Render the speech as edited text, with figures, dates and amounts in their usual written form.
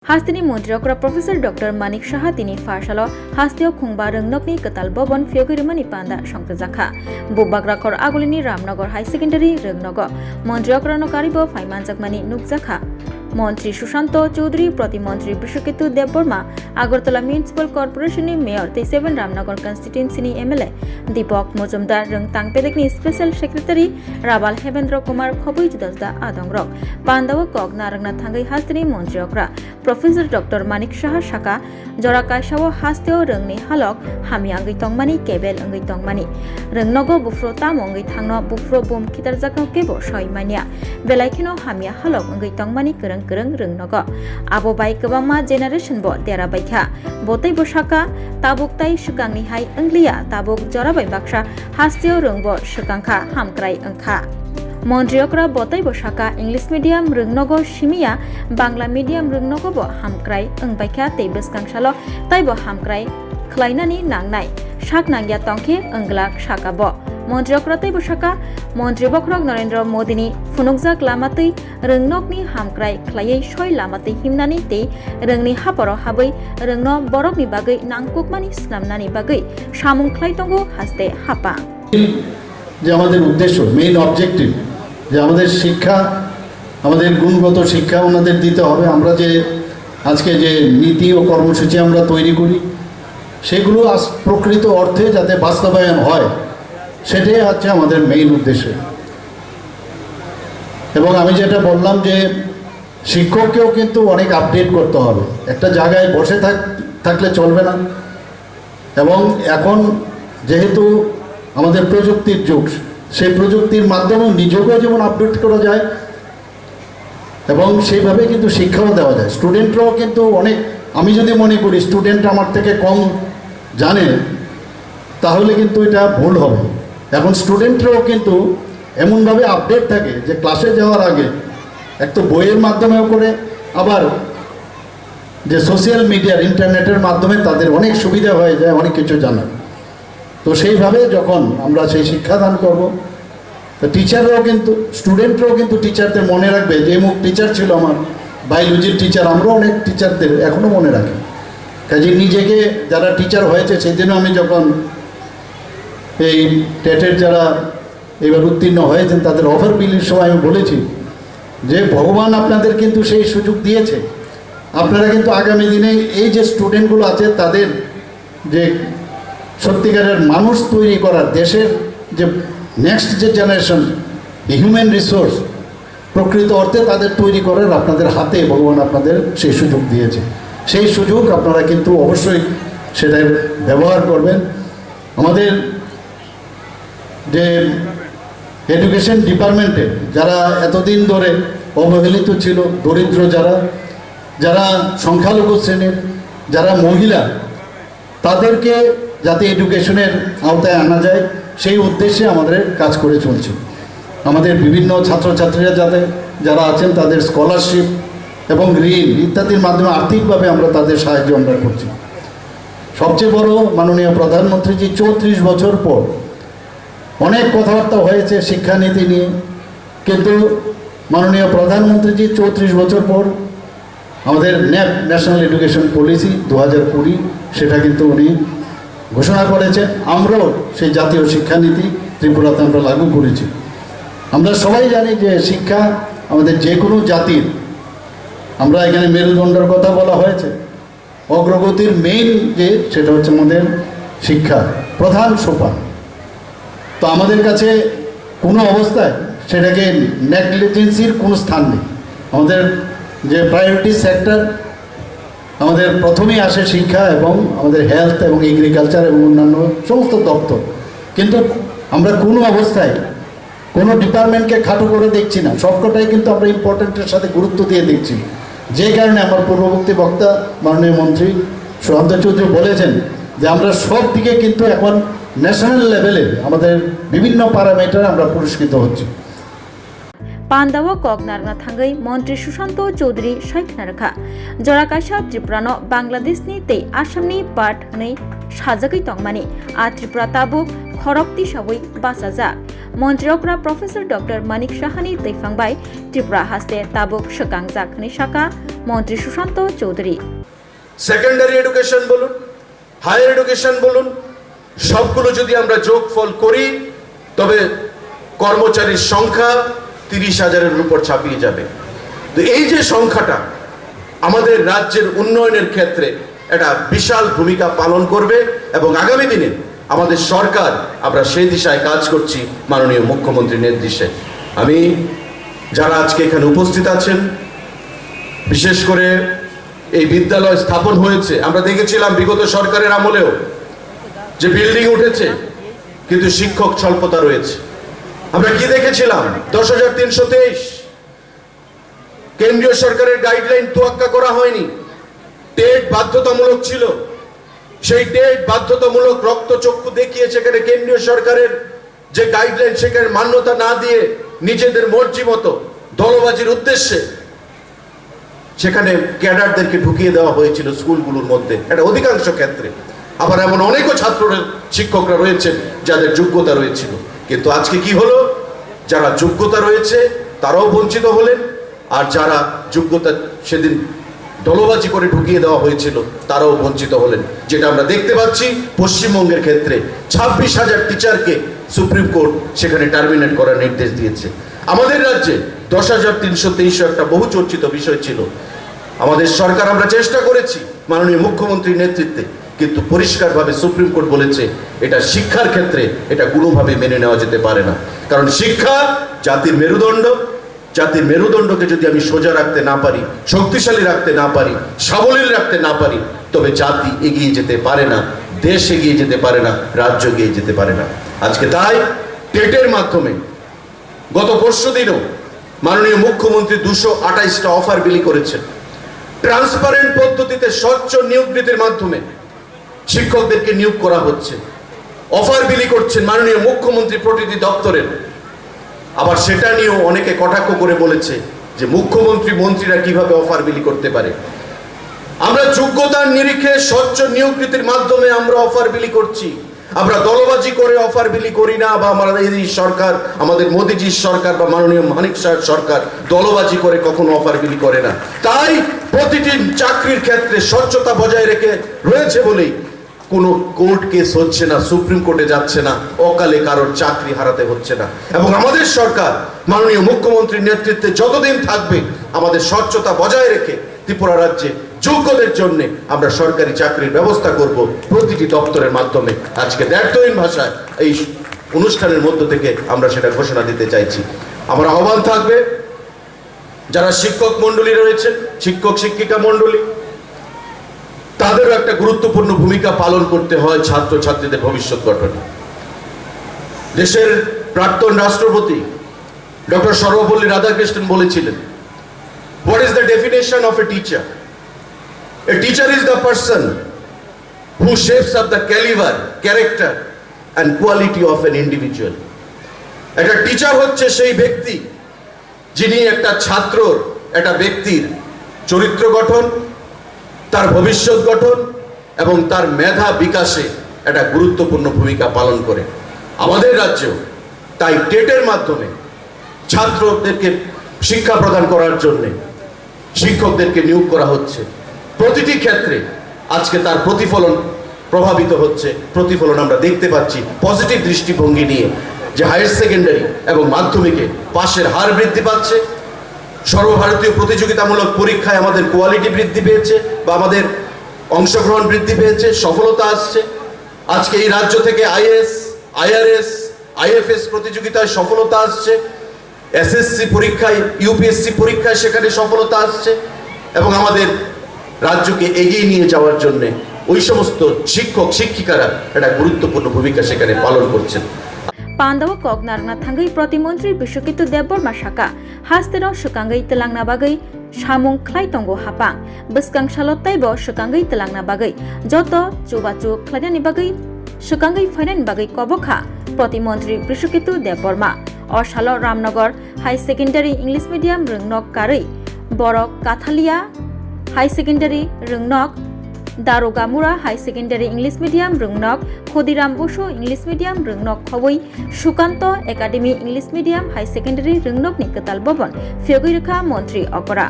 Hastini Montrokra Professor Dr. Manik Shaha tini Farshalo Hastio Khungba Rengnokni Ketal Bobon Fiogirimani Panda Shongkazakha Bubagrakor Agulini Ramnagar High Secondary Rengnogo Montrokra no Karibo Faimanjakmani Nukzakha মন্ত্রী সুশান্ত চৌধুরী প্রতিমন্ত্রী Biswaketu Debbarma Agartala municipal কর্পোরেশনनि mayor 37 Ramnagar কনস্টিটুয়েন্সিनि MLA Dipak Majumdar রং তাংপেদেকनि special secretary রাবাল হেবেন্দ্র কুমার খবুই জুদাজদা আদংরক পান্দাও কক নারংনা থাঙ্গै হাস্তিनि মন্ত্রীকরা প্রফেসর ডক্টর মানিক সাহা শাখা জরা কাইসাও হাস্তেও রংनि হালক হামি আঙ্গै তংমানি কেবেল আঙ্গै তংমানি রংনগো বুফ্রো তামঙ্গै থাংनो বুফ্রো বুম খিতারজাকनो केबो सयमानिया बेलायखिनो हामिया हालक आंगै तंगमानि kereng rengnogo abo bai kwbangma generation bo tera baikha botai bosaka tabuk tai sukangni hai angliya tabuk jorabai baksa hasteo rengbo sukangkha hamkrai angkha মন্ত্রীকরা বতাই বসাকা ইংলিশ মিডিয়াম রংনগো সিমিয়া Bangla medium রংনগো bo hamkrai angbaikha tei bwskangshalo taibo hamkrai khlainani nangnai saknangya tongkhe anglak sakabo মন্ত্রীকরাতেই বসাকা মন্ত্রী বখরক নরেন্দ্র মোদিনি ফুনুকজাক লামাতৈ রংনকনি হামক্রাই খ্লাयै সয় লামাতৈ হিমনানি tei রংनि हापरो हाबै रंनो बरकनि बागै नांकुकमानि स्नामनानि बागै सामुं ख्लायतंगो हास्ते हापा যে আমাদের উদ্দেশ্য মেইন অবজেক্টিভ যে আমাদের শিক্ষা আমাদের গুণগত শিক্ষা ওনাদের দিতে হবে আমরা যে আজকে যে নীতি ও কর্মসূচি আমরা তৈরি করি সেগুলো প্রকৃত অর্থে যাতে বাস্তবায়ন হয় সেটাই হচ্ছে আমাদের মেইন উদ্দেশ্য এবং আমি যেটা বললাম যে শিক্ষককেও কিন্তু অনেক আপডেট করতে হবে একটা জায়গায় বসে থাকলে চলবে না এবং এখন যেহেতু আমাদের প্রযুক্তির যুগ সেই প্রযুক্তির মাধ্যমে নিজেকেও যেমন আপডেট করা যায় এবং সেইভাবে কিন্তু শিক্ষাও দেওয়া যায় স্টুডেন্টরাও কিন্তু অনেক আমি যদি মনে করি স্টুডেন্ট আমার থেকে কম জানে তাহলে কিন্তু এটা ভুল হবে এখন স্টুডেন্টরাও কিন্তু এমনভাবে আপডেট থাকে যে ক্লাসে যাওয়ার আগে এক তো বইয়ের মাধ্যমেও করে আবার যে সোশ্যাল মিডিয়ার ইন্টারনেটের মাধ্যমে তাদের অনেক সুবিধা হয়ে যায় অনেক কিছু জানার তো সেইভাবে যখন আমরা সেই শিক্ষাদান করব তো টিচাররাও কিন্তু স্টুডেন্টরাও কিন্তু টিচারদের মনে রাখবে যে মুখ টিচার ছিল আমার বায়োলজির টিচার আমরাও অনেক টিচারদের এখনও মনে রাখি কাজে নিজেকে যারা টিচার হয়েছে সেদিনও আমি যখন এই টেটের যারা এবার উত্তীর্ণ হয়েছেন তাদের অফার বিলির সময় আমি বলেছি যে ভগবান আপনাদের কিন্তু সেই সুযোগ দিয়েছে আপনারা কিন্তু আগামী দিনে এই যে স্টুডেন্টগুলো আছে তাদের যে সত্যিকারের মানুষ তৈরি করার দেশের যে নেক্সট যে জেনারেশন হিউম্যান রিসোর্স প্রকৃত অর্থে তাদের তৈরি করার আপনাদের হাতে ভগবান আপনাদের সেই সুযোগ দিয়েছে সেই সুযোগ আপনারা কিন্তু অবশ্যই সেটার ব্যবহার করবেন আমাদের যে এডুকেশন ডিপার্টমেন্টে যারা এতদিন ধরে অবহেলিত ছিল দরিদ্র যারা সংখ্যালঘু শ্রেণীর যারা মহিলা তাদেরকে যাতে এডুকেশনের আওতায় আনা যায় সেই উদ্দেশ্যে আমাদের কাজ করে চলছে আমাদের বিভিন্ন ছাত্রছাত্রীরা যারা আছেন তাদের স্কলারশিপ এবং ঋণ ইত্যাদির মাধ্যমে আর্থিকভাবে আমরা তাদের সাহায্য আমরা করছি সবচেয়ে বড় মাননীয় প্রধানমন্ত্রীজি 34 বছর পর অনেক কথাবার্তা হয়েছে শিক্ষানীতি নিয়ে কিন্তু মাননীয় প্রধানমন্ত্রীজি 34 বছর পর আমাদের ন্যাশনাল এডুকেশন পলিসি 2020 সেটা কিন্তু উনি ঘোষণা করেছেন আমরাও সেই জাতীয় শিক্ষানীতি ত্রিপুরাতে আমরা লাগু করেছি আমরা সবাই জানি যে শিক্ষা আমাদের যে কোনো জাতির আমরা এখানে মেরুদণ্ডের কথা বলা হয়েছে অগ্রগতির মেইন যে সেটা হচ্ছে আমাদের শিক্ষা প্রধান সোপান তো আমাদের কাছে কোনো অবস্থায় সেটাকে নেগলিজেন্সির কোনো স্থান নেই আমাদের যে প্রায়োরিটি সেক্টর আমাদের প্রথমেই আসে শিক্ষা এবং আমাদের হেলথ এবং এগ্রিকালচার এবং অন্যান্য সমস্ত দপ্তর কিন্তু আমরা কোনো অবস্থায় কোনো ডিপার্টমেন্টকে খাটো করে দেখছি না সবকটাই কিন্তু আমরা ইম্পর্টেন্টের সাথে গুরুত্ব দিয়ে দেখছি যে কারণে আমার পূর্ববর্তী বক্তা মাননীয় মন্ত্রী সুশান্ত চৌধুরী বলেছেন যে আমরা সব দিকে কিন্তু এখন ন্যাশনাল লেভেলে আমাদের বিভিন্ন প্যারামিটার আমরা পুরস্কৃত হচ্ছি পান্দাও কক নারনা থাঙ্গै মন্ত্রী সুশান্ত চৌধুরী সাইখনারখা জরাকাইসা ত্রিপুরাनो बांग्लादेशनि tei आसामनि पार्ट हनै साजागै तंगमानि आ त्रिपुरा ताबुक खरक्ति सावै बासाजाक मन्त्रीकरा प्रफेसर डक्टर मानिक साहानि दैफांबाय त्रिपुरा हास्ते ताबुक सकांजाक हनै साका মন্ত্রী সুশান্ত চৌধুরী। সেকেন্ডারি এডুকেশন বলুন, হায়ার এডুকেশন বলুন, সবগুলো যদি আমরা যোগফল করি তবে কর্মচারীর সংখ্যা 30,000-এর উপর ছাপিয়ে যাবে। তো এই যে সংখ্যাটা আমাদের রাজ্যের উন্নয়নের ক্ষেত্রে একটা বিশাল ভূমিকা পালন করবে এবং আগামী দিনে আমাদের সরকার আমরা সেই দিশায় কাজ করছি মাননীয় মুখ্যমন্ত্রীর নির্দেশে। আমি যারা আজকে এখানে উপস্থিত আছেন, বিশেষ করে এই বিদ্যালয় স্থাপন হয়েছে, আমরা দেখেছিলাম বিগত সরকারের আমলেও যে বিল্ডিং উঠেছে কিন্তু শিক্ষক স্বল্পতা রয়েছে। আমরা কি দেখেছিলাম 10,323 কেন্দ্রীয় সরকারের গাইডলাইন তোয়াক্কা করা হয়নি, টেট বাধ্যতামূলক ছিল। সেই টেট বাধ্যতামূলক রক্তচক্ষু দেখিয়ে সেখানে কেন্দ্রীয় সরকারের যে গাইডলাইন সেখানে মান্যতা না দিয়ে নিজেদের মর্জি মতো দলবাজির উদ্দেশ্যে সেখানে ক্যাডারদেরকে ঢুকিয়ে দেওয়া হয়েছিল স্কুলগুলোর মধ্যে, এটা অধিকাংশ ক্ষেত্রে। আবার এমন অনেকও ছাত্ররা শিক্ষকরা রয়েছেন যাদের যোগ্যতা রয়েছিল, কিন্তু আজকে কি হলো, যারা যোগ্যতা রয়েছে তারাও বঞ্চিত হলেন, আর যারা যোগ্যতা সেদিন দলবাজি করে ঢুকিয়ে দেওয়া হয়েছিল তারাও বঞ্চিত হলেন। যেটা আমরা দেখতে পাচ্ছি পশ্চিমবঙ্গের ক্ষেত্রে 26,000 টিচারকে সুপ্রিম কোর্ট সেখানে টার্মিনেট করার নির্দেশ দিয়েছে। আমাদের রাজ্যে 10,323 একটা বহু চর্চিত বিষয় ছিল। আমাদের সরকার আমরা চেষ্টা করেছি মাননীয় মুখ্যমন্ত্রীর নেতৃত্বে, কিন্তু পরিষ্কারভাবে সুপ্রিম কোর্ট বলেছে এটা শিক্ষার ক্ষেত্রে এটা কোনোভাবে মেনে নেওয়া যেতে পারে না। কারণ শিক্ষা জাতির মেরুদণ্ড, জাতির মেরুদণ্ডকে যদি আমি সোজা রাখতে না পারি, শক্তিশালী রাখতে না পারি, সাবলীল রাখতে না পারি, তবে জাতি এগিয়ে যেতে পারে না, দেশ এগিয়ে যেতে পারে না, রাজ্য এগিয়ে যেতে পারে না। আজকে তাই টেটের মাধ্যমে গত পরশুদিনও মাননীয় মুখ্যমন্ত্রী 228টা অফার বিলি করেছেন। ট্রান্সপারেন্ট পদ্ধতিতে স্বচ্ছ নিয়োগ নীতির মাধ্যমে শিক্ষকদেরকে নিয়োগ করা হচ্ছে, অফার বিলি করছেন মাননীয় মুখ্যমন্ত্রী প্রতিটি দপ্তরের। আবার সেটা নিয়েও অনেকে কটাক্ষ করে বলেছে যে মুখ্যমন্ত্রী মন্ত্রীরা কিভাবে অফার বিলি করতে পারে। আমরা যোগ্যতার নিরিখে স্বচ্ছ নিয়োগ নীতির মাধ্যমে আমরা অফার বিলি করছি, আমরা দলবাজি করে অফার বিলি করি না, বা আমাদের এই সরকার, আমাদের মোদিজির সরকার বা মাননীয় মানিক সাহেব সরকার দলবাজি করে কখনো অফার বিলি করে না। তাই প্রতিটি চাকরির ক্ষেত্রে স্বচ্ছতা বজায় রেখে রয়েছে বলেই কোনো কোর্ট কেস হচ্ছে না, সুপ্রিম কোর্টে যাচ্ছে না, অকালে কারোর চাকরি হারাতে হচ্ছে না। এবং আমাদের সরকার মাননীয় মুখ্যমন্ত্রীর নেতৃত্বে যতদিন থাকবে আমাদের স্বচ্ছতা বজায় রেখে ত্রিপুরা রাজ্যে যোগ্যদের জন্য আমরা সরকারি চাকরির ব্যবস্থা করব প্রতিটি দপ্তরের মাধ্যমে। আজকে দ্ব্যর্থহীন ভাষায় এই অনুষ্ঠানের মধ্য থেকে আমরা সেটা ঘোষণা দিতে চাইছি। আমার আহ্বান থাকবে যারা শিক্ষক মণ্ডলী রয়েছেন, শিক্ষক শিক্ষিকা মণ্ডলী, তাদেরও একটা গুরুত্বপূর্ণ ভূমিকা পালন করতে হয় ছাত্রছাত্রীদের ভবিষ্যৎ গঠনে। দেশের প্রাক্তন রাষ্ট্রপতি ডক্টর সর্বপল্লী রাধাকৃষ্ণন বলেছিলেন, what is the definition of a teacher? A teacher is the person who shapes up the caliber, character and quality of an individual. একটা টিচার হচ্ছে সেই ব্যক্তি যিনি একটা ছাত্রর, একটা ব্যক্তির চরিত্র গঠন, তার ভবিষ্যৎ গঠন এবং তার মেধা বিকাশে একটা গুরুত্বপূর্ণ ভূমিকা পালন করে। আমাদের রাজ্যেও তাই টেটের মাধ্যমে ছাত্রদেরকে শিক্ষা প্রদান করার জন্য শিক্ষকদেরকে নিয়োগ করা হচ্ছে। প্রতিটি ক্ষেত্রে আজকে তার প্রতিফলন প্রভাবিত হচ্ছে, প্রতিফলন আমরা দেখতে পাচ্ছি পজিটিভ দৃষ্টিভঙ্গি নিয়ে, যে হায়ার সেকেন্ডারি এবং মাধ্যমিকে পাশের হার বৃদ্ধি পাচ্ছে, সর্বভারতীয় প্রতিযোগিতামূলক পরীক্ষায় আমাদের কোয়ালিটি বৃদ্ধি পেয়েছে বা আমাদের অংশগ্রহণ বৃদ্ধি পেয়েছে, সফলতা আসছে। আজকে এই রাজ্য থেকে আইএএস, আইআরএস, আইএফএস প্রতিযোগিতায় সফলতা আসছে, এসএসসি পরীক্ষায়, ইউপিএসসি পরীক্ষায় সেখানে সফলতা আসছে এবং আমাদের রাজ্যকে এগিয়ে নিয়ে যাওয়ার জন্য ওই সমস্ত শিক্ষক শিক্ষিকারা একটা গুরুত্বপূর্ণ ভূমিকা সেখানে পালন করছেন। পান্দাও কক নারনা থাঙ্গই প্রতিমন্ত্রী বিশ্বকিত দেববর্মা শাখা হাস্তের সুকাঙ্গই তেলাংনা বাগৈ সামুং খ্লাইতঙ্গ হাপাং বসকাং সালতাইব সুকাঙ্গই তেলাংনা বাগৈ যত চুবাচু খ্লাইনানি বাগৈ সুকাঙ্গই ফাইনানি বাগৈ কবখা প্রতিমন্ত্রী বিশ্বকিত দেববর্মা অশাল Ramnagar high secondary English medium রংনক কারৈ বরক কাথালিয়া হাই সেকেন্ডারি রংনক Darogamura high secondary English medium রংনক ক্ষদিরাম বসু ইংলিশ মিডিয়াম রংনক খবৈ Sukanta academy English medium high secondary রংনকনি কতাল ভবন ফিয়গৈ রেখা মন্ত্রী অকরা।